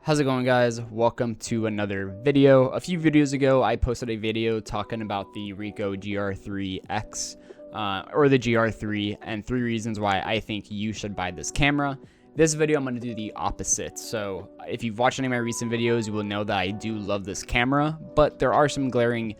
How's it going, guys? Welcome to another video. A few videos ago, I posted a video talking about the Ricoh GR3X or the GR3 and 3 reasons why I think you should buy this camera. This video, I'm going to do the opposite. So if you've watched any of my recent videos, you will know that I do love this camera, but there are some glaring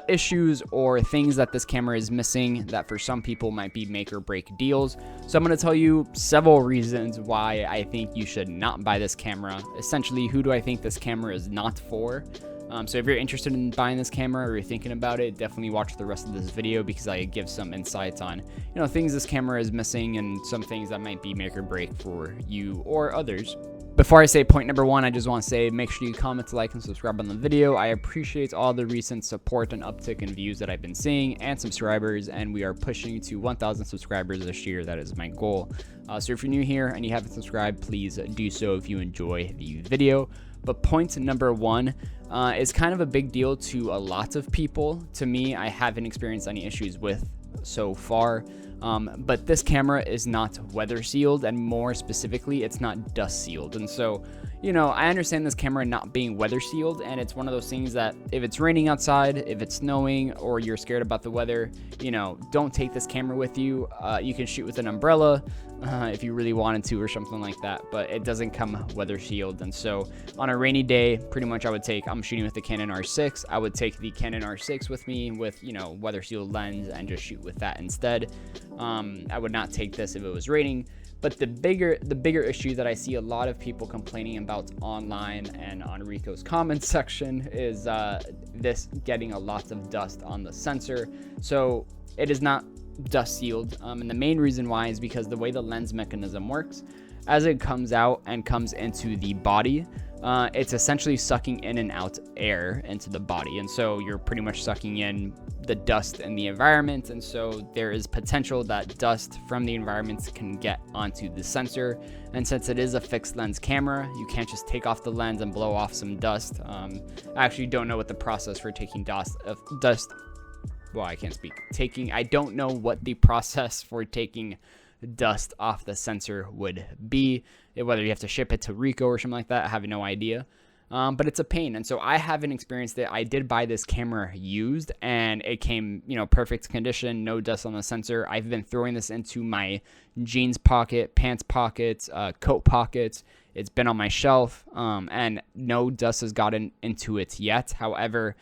issues or things that this camera is missing that for some people might be make or break deals. So I'm going to tell you several reasons why I think you should not buy this camera. Essentially, who do I think this camera is not for? So if you're interested in buying this camera or you're thinking about it, definitely watch the rest of this video because I give some insights on, things this camera is missing and some things that might be make or break for you or others. Before I say point number one, I just want to say make sure you comment, like, and subscribe on the video. I appreciate all the recent support and uptick in views that I've been seeing and subscribers, and we are pushing to 1,000 subscribers this year. That is my goal. So if you're new here and you haven't subscribed, please do so if you enjoy the video. But point number one is kind of a big deal to a lot of people. To me, I haven't experienced any issues with so far. But this camera is not weather sealed, and more specifically, it's not dust sealed. And so, I understand this camera not being weather sealed, and it's one of those things that if it's raining outside, if it's snowing, or you're scared about the weather, don't take this camera with you. You can shoot with an umbrella if you really wanted to or something like that, but it doesn't come weather sealed. And so on a rainy day, pretty much I'm shooting with the Canon R6. I would take the Canon R6 with me with, weather sealed lens and just shoot with that instead. I would not take this if it was raining. But the bigger issue that I see a lot of people complaining about online and on Ricoh's comment section is this getting a lot of dust on the sensor. So it is not dust sealed, and the main reason why is because the way the lens mechanism works, as it comes out and comes into the body, it's essentially sucking in and out air into the body, and so you're pretty much sucking in the dust in the environment, and so there is potential that dust from the environment can get onto the sensor. And since it is a fixed lens camera, you can't just take off the lens and blow off some dust. I actually don't know what the process for taking dust. Well, I can't speak. I don't know what the process for taking dust off the sensor would be, whether you have to ship it to Ricoh or something like that. I have no idea. But it's a pain, and so I haven't experienced it. I did buy this camera used, and it came, perfect condition, no dust on the sensor. I've been throwing this into my jeans pocket, pants pockets, coat pockets. It's been on my shelf, and no dust has gotten into it yet. However,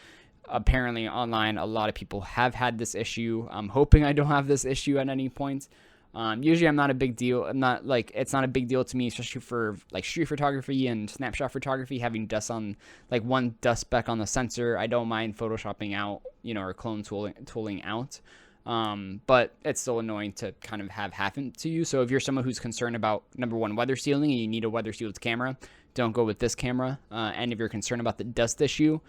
apparently online, a lot of people have had this issue. I'm hoping I don't have this issue at any point. Usually I'm not a big deal. It's not a big deal to me, especially for like street photography and snapshot photography, having dust on one dust speck on the sensor. I don't mind photoshopping out, or clone tooling out. But it's still annoying to kind of have happen to you. So if you're someone who's concerned about, number one, weather sealing, and you need a weather sealed camera, don't go with this camera. And if you're concerned about the dust issue,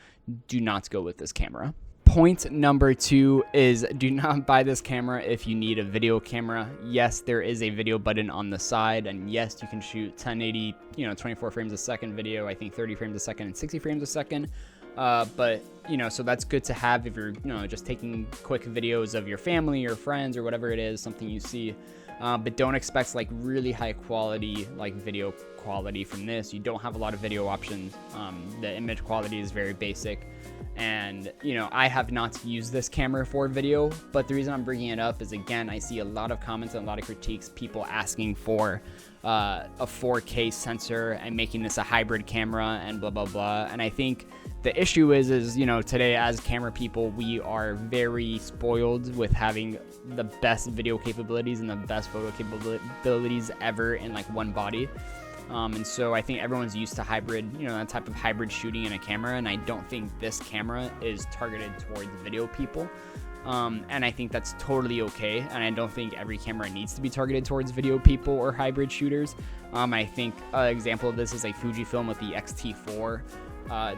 do not go with this camera. Point number two is do not buy this camera if you need a video camera. Yes, there is a video button on the side, and yes, you can shoot 1080, 24 frames a second video, I think 30 frames a second and 60 frames a second. But so that's good to have if you're, just taking quick videos of your family or friends or whatever it is, something you see. But don't expect really high quality, video quality from this. You don't have a lot of video options. The image quality is very basic. And, I have not used this camera for video, but the reason I'm bringing it up is, again, I see a lot of comments and a lot of critiques, people asking for a 4K sensor and making this a hybrid camera and blah, blah, blah. And I think the issue is today as camera people, we are very spoiled with having the best video capabilities and the best photo capabilities ever in one body. And so I think everyone's used to hybrid, that type of hybrid shooting in a camera. And I don't think this camera is targeted towards video people. And I think that's totally okay. And I don't think every camera needs to be targeted towards video people or hybrid shooters. I think an example of this is Fujifilm with the X-T4.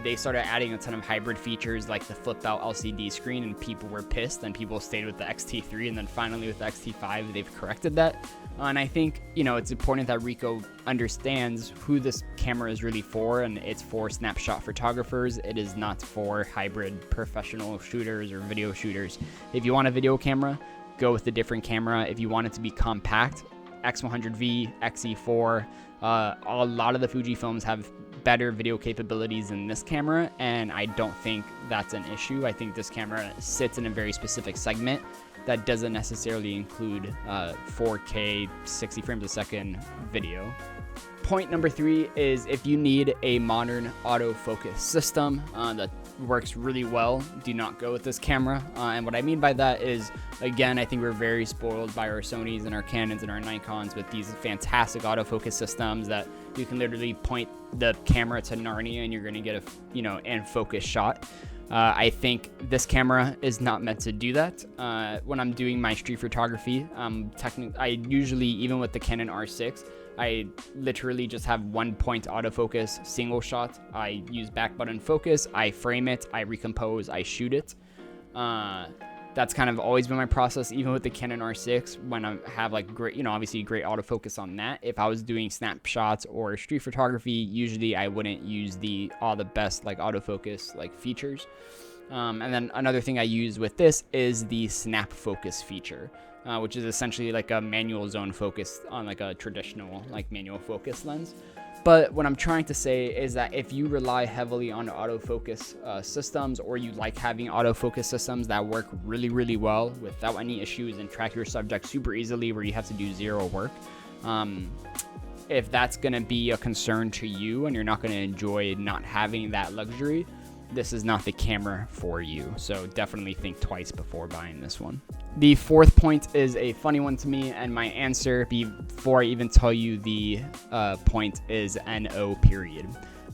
They started adding a ton of hybrid features like the flip out LCD screen, and people were pissed, and people stayed with the X-T3, and then finally with the X-T5 they've corrected that. And I think it's important that Ricoh understands who this camera is really for, and it's for snapshot photographers. It is not for hybrid professional shooters or video shooters. If you want a video camera, go with a different camera. If you want it to be compact, X100V, XE4, a lot of the Fujifilms have better video capabilities than this camera, and I don't think that's an issue. I think this camera sits in a very specific segment that doesn't necessarily include 4K 60 frames a second video. Point number 3 is if you need a modern autofocus system that works really well, do not go with this camera. And what I mean by that is, again, I think we're very spoiled by our Sonys and our Canons and our Nikons with these fantastic autofocus systems that you can literally point the camera to Narnia and you're going to get a, in focus shot. I think this camera is not meant to do that. When I'm doing my street photography, I usually, even with the Canon R6, I literally just have 1-point autofocus, single shot. I use back button focus, I frame it, I recompose, I shoot it. That's kind of always been my process, even with the Canon R6, when I have like great, obviously great autofocus on that. If I was doing snapshots or street photography, usually I wouldn't use all the best like autofocus like features. And then another thing I use with this is the snap focus feature, which is essentially like a manual zone focus on like a traditional like manual focus lens. But what I'm trying to say is that if you rely heavily on autofocus systems, or you like having autofocus systems that work really, really well without any issues and track your subject super easily where you have to do zero work, if that's going to be a concern to you and you're not going to enjoy not having that luxury, this is not the camera for you. So definitely think twice before buying this one. The 4th point is a funny one to me, and my answer before I even tell you the point is NO period.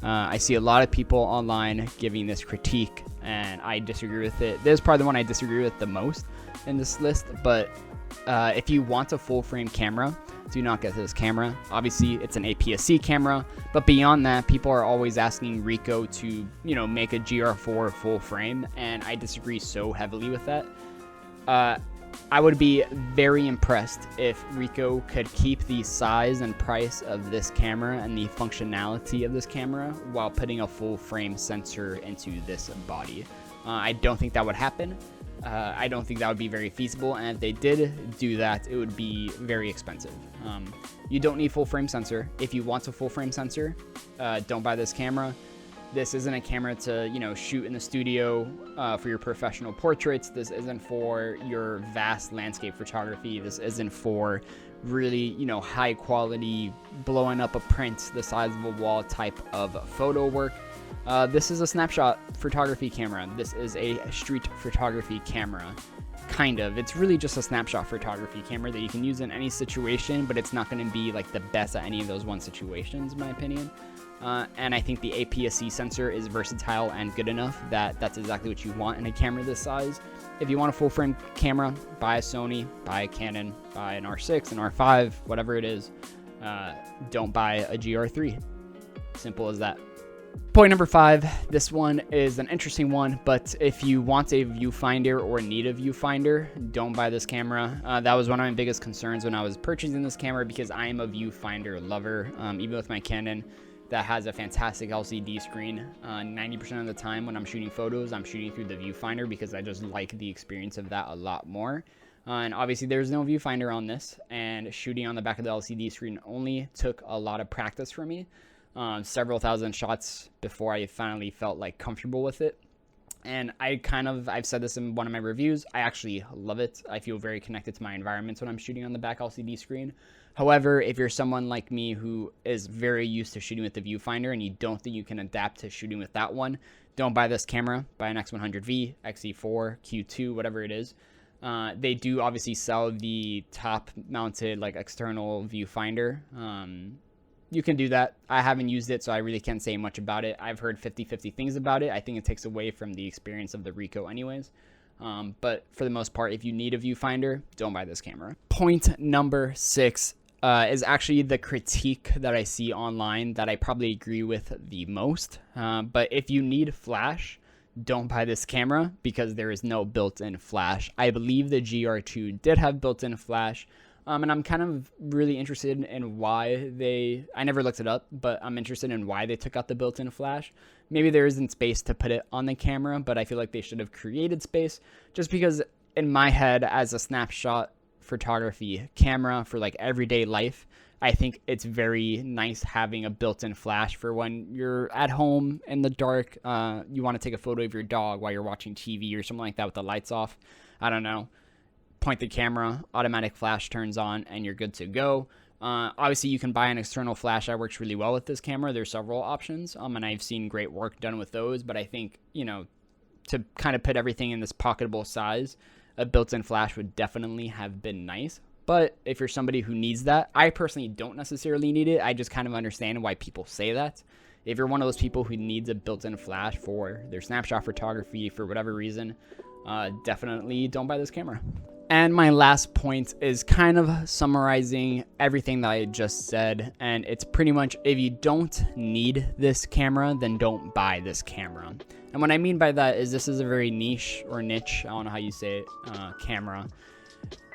I see a lot of people online giving this critique, and I disagree with it. This is probably the one I disagree with the most in this list, but if you want a full frame camera, do not get this camera. Obviously, it's an APS-C camera, but beyond that, people are always asking Ricoh to, make a GR4 full frame, and I disagree so heavily with that. I would be very impressed if Ricoh could keep the size and price of this camera and the functionality of this camera while putting a full frame sensor into this body. I don't think that would happen. I don't think that would be very feasible, and if they did do that, it would be very expensive. You don't need full frame sensor. If you want a full frame sensor, don't buy this camera. This isn't a camera to, shoot in the studio for your professional portraits. This isn't for your vast landscape photography. This isn't for really, high quality, blowing up a print the size of a wall type of photo work. This is a snapshot photography camera. This is a street photography camera. Kind of. It's really just a snapshot photography camera that you can use in any situation, but it's not going to be like the best at any of those one situations, in my opinion. And I think the APS-C sensor is versatile and good enough that that's exactly what you want in a camera this size. If you want a full frame camera, buy a Sony, buy a Canon, buy an R6, an R5, whatever it is. Don't buy a GR3. Simple as that. Point number 5, this one is an interesting one, but if you want a viewfinder or need a viewfinder, don't buy this camera. That was one of my biggest concerns when I was purchasing this camera, because I am a viewfinder lover. Even with my Canon that has a fantastic LCD screen, 90% of the time when I'm shooting photos, I'm shooting through the viewfinder because I just like the experience of that a lot more. And obviously there's no viewfinder on this, and shooting on the back of the LCD screen only took a lot of practice for me. Several thousand shots before I finally felt like comfortable with it. And I've said this in one of my reviews, I actually love it. I feel very connected to my environment when I'm shooting on the back LCD screen. However, if you're someone like me who is very used to shooting with the viewfinder and you don't think you can adapt to shooting with that one, don't buy this camera. Buy an X100V, XE4, Q2, whatever it is. They do obviously sell the top mounted like external viewfinder. You can do that. I haven't used it, so I really can't say much about it. I've heard 50-50 things about it. I think it takes away from the experience of the Ricoh anyways. But for the most part, if you need a viewfinder, don't buy this camera. Point number 6 is actually the critique that I see online that I probably agree with the most. But if you need flash, don't buy this camera because there is no built-in flash. I believe the GR2 did have built-in flash. And I'm kind of really interested in why I never looked it up, but I'm interested in why they took out the built-in flash. Maybe there isn't space to put it on the camera, but I feel like they should have created space, just because in my head, as a snapshot photography camera for like everyday life, I think it's very nice having a built-in flash for when you're at home in the dark. You want to take a photo of your dog while you're watching TV or something like that with the lights off. I don't know. Point the camera, automatic flash turns on, and you're good to go. Obviously, you can buy an external flash that works really well with this camera. There's several options, and I've seen great work done with those. But I think, to kind of put everything in this pocketable size, a built-in flash would definitely have been nice. But if you're somebody who needs that, I personally don't necessarily need it. I just kind of understand why people say that. If you're one of those people who needs a built-in flash for their snapshot photography for whatever reason, definitely don't buy this camera. And my last point is kind of summarizing everything that I just said. And it's pretty much, if you don't need this camera, then don't buy this camera. And what I mean by that is this is a very niche, I don't know how you say it, camera.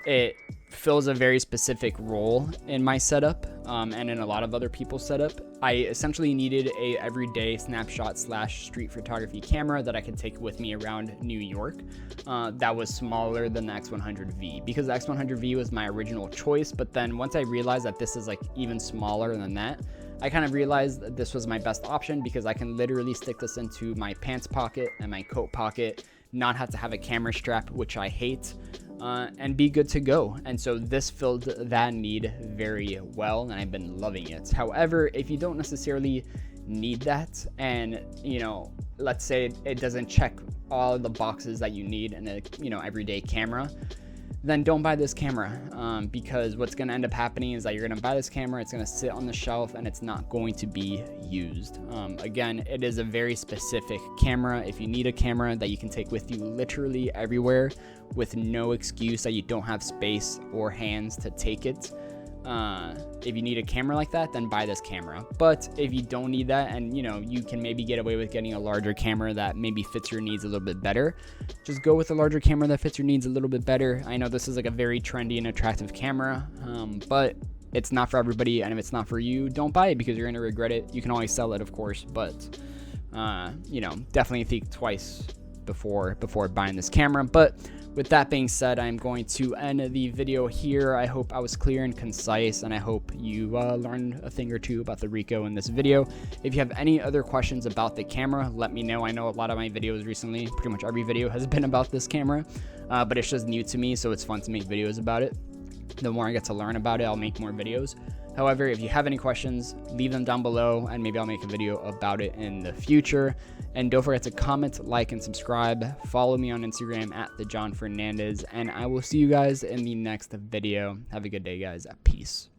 It fills a very specific role in my setup, and in a lot of other people's setup. I essentially needed a everyday snapshot / street photography camera that I could take with me around New York, that was smaller than the X100V, because the X100V was my original choice. But then once I realized that this is like even smaller than that, I kind of realized that this was my best option, because I can literally stick this into my pants pocket and my coat pocket, not have to have a camera strap, which I hate, and be good to go. And so this filled that need very well, and I've been loving it. However, if you don't necessarily need that, and let's say it doesn't check all the boxes that you need in a everyday camera, then don't buy this camera, because what's going to end up happening is that you're going to buy this camera, it's going to sit on the shelf, and it's not going to be used. Again, it is a very specific camera. If you need a camera that you can take with you literally everywhere with no excuse that you don't have space or hands to take it, if you need a camera like that, then buy this camera. But if you don't need that, and you can maybe get away with getting a larger camera that maybe fits your needs a little bit better, just go with a larger camera that fits your needs a little bit better. I know this is like a very trendy and attractive camera, but it's not for everybody. And if it's not for you, don't buy it, because you're going to regret it. You can always sell it, of course, but definitely think twice before buying this camera. But with that being said, I'm going to end the video here. I hope I was clear and concise, and I hope you learned a thing or two about the Ricoh in this video. If you have any other questions about the camera, let me know. I know a lot of my videos recently, pretty much every video has been about this camera, but it's just new to me, so it's fun to make videos about it. The more I get to learn about it, I'll make more videos. However, if you have any questions, leave them down below, and maybe I'll make a video about it in the future. And don't forget to comment, like, and subscribe. Follow me on Instagram at @TheJohnFernandez, and I will see you guys in the next video. Have a good day, guys. Peace.